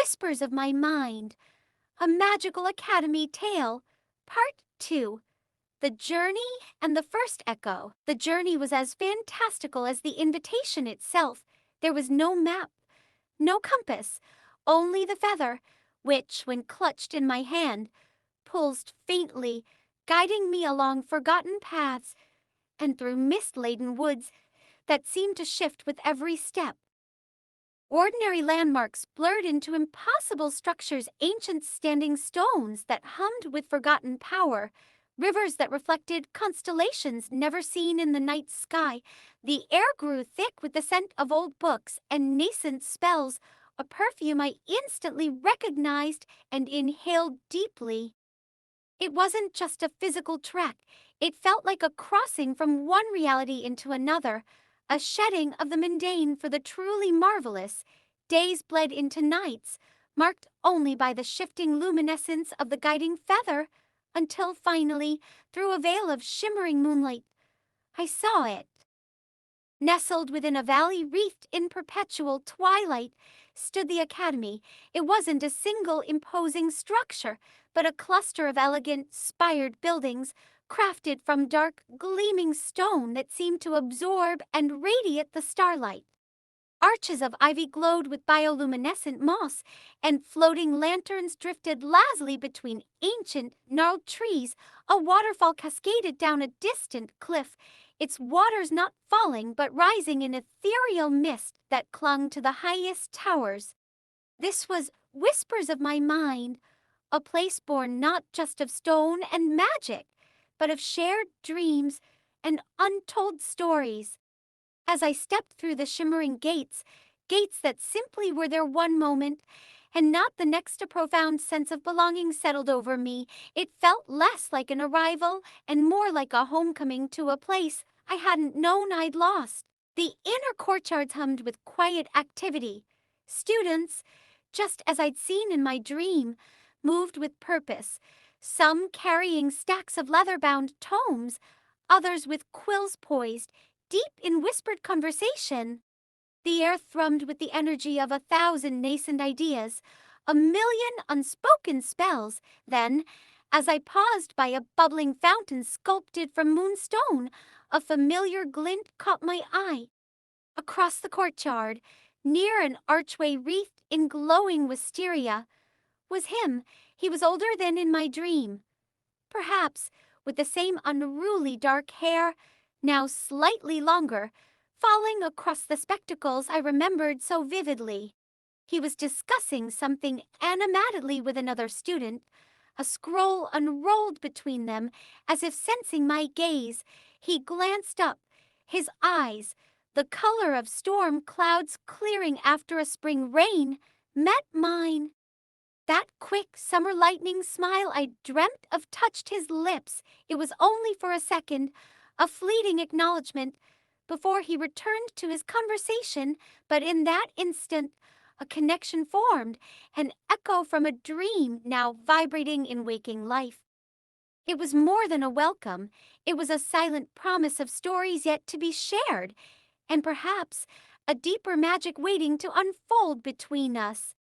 Whispers of My Mind, a Magical Academy Tale, Part 2. The Journey and the First Echo. The journey was as fantastical as the invitation itself. There was no map, no compass, only the feather, which, when clutched in my hand, pulsed faintly, guiding me along forgotten paths and through mist-laden woods that seemed to shift with every step. Ordinary landmarks blurred into impossible structures, ancient standing stones that hummed with forgotten power, rivers that reflected constellations never seen in the night sky. The air grew thick with the scent of old books and nascent spells, a perfume I instantly recognized and inhaled deeply. It wasn't just a physical trek, it felt like a crossing from one reality into another, a shedding of the mundane for the truly marvelous. Days bled into nights, marked only by the shifting luminescence of the guiding feather, until finally, through a veil of shimmering moonlight, I saw it. Nestled within a valley wreathed in perpetual twilight stood the academy. It wasn't a single imposing structure, but a cluster of elegant, spired buildings crafted from dark, gleaming stone that seemed to absorb and radiate the starlight. Arches of ivy glowed with bioluminescent moss, and floating lanterns drifted lazily between ancient, gnarled trees. A waterfall cascaded down a distant cliff, its waters not falling but rising in ethereal mist that clung to the highest towers. This was Whispers of My Mind, a place born not just of stone and magic, but of shared dreams and untold stories. As I stepped through the shimmering gates that simply were there one moment, and not the next, a profound sense of belonging settled over me. It felt less like an arrival and more like a homecoming to a place I hadn't known I'd lost. The inner courtyards hummed with quiet activity. Students, just as I'd seen in my dream, moved with purpose, some carrying stacks of leather-bound tomes, others with quills poised, deep in whispered conversation. The air thrummed with the energy of 1,000 nascent ideas, a million unspoken spells. Then, as I paused by a bubbling fountain sculpted from moonstone, a familiar glint caught my eye. Across the courtyard, near an archway wreathed in glowing wisteria, was him. He was older than in my dream. Perhaps with the same unruly dark hair, now slightly longer, falling across the spectacles I remembered so vividly. He was discussing something animatedly with another student. A scroll unrolled between them, as if sensing my gaze. He glanced up, his eyes, the color of storm clouds clearing after a spring rain, met mine. That quick summer lightning smile I dreamt of touched his lips. It was only for a second, a fleeting acknowledgement, before he returned to his conversation, but in that instant, a connection formed, an echo from a dream now vibrating in waking life. It was more than a welcome. It was a silent promise of stories yet to be shared, and perhaps a deeper magic waiting to unfold between us.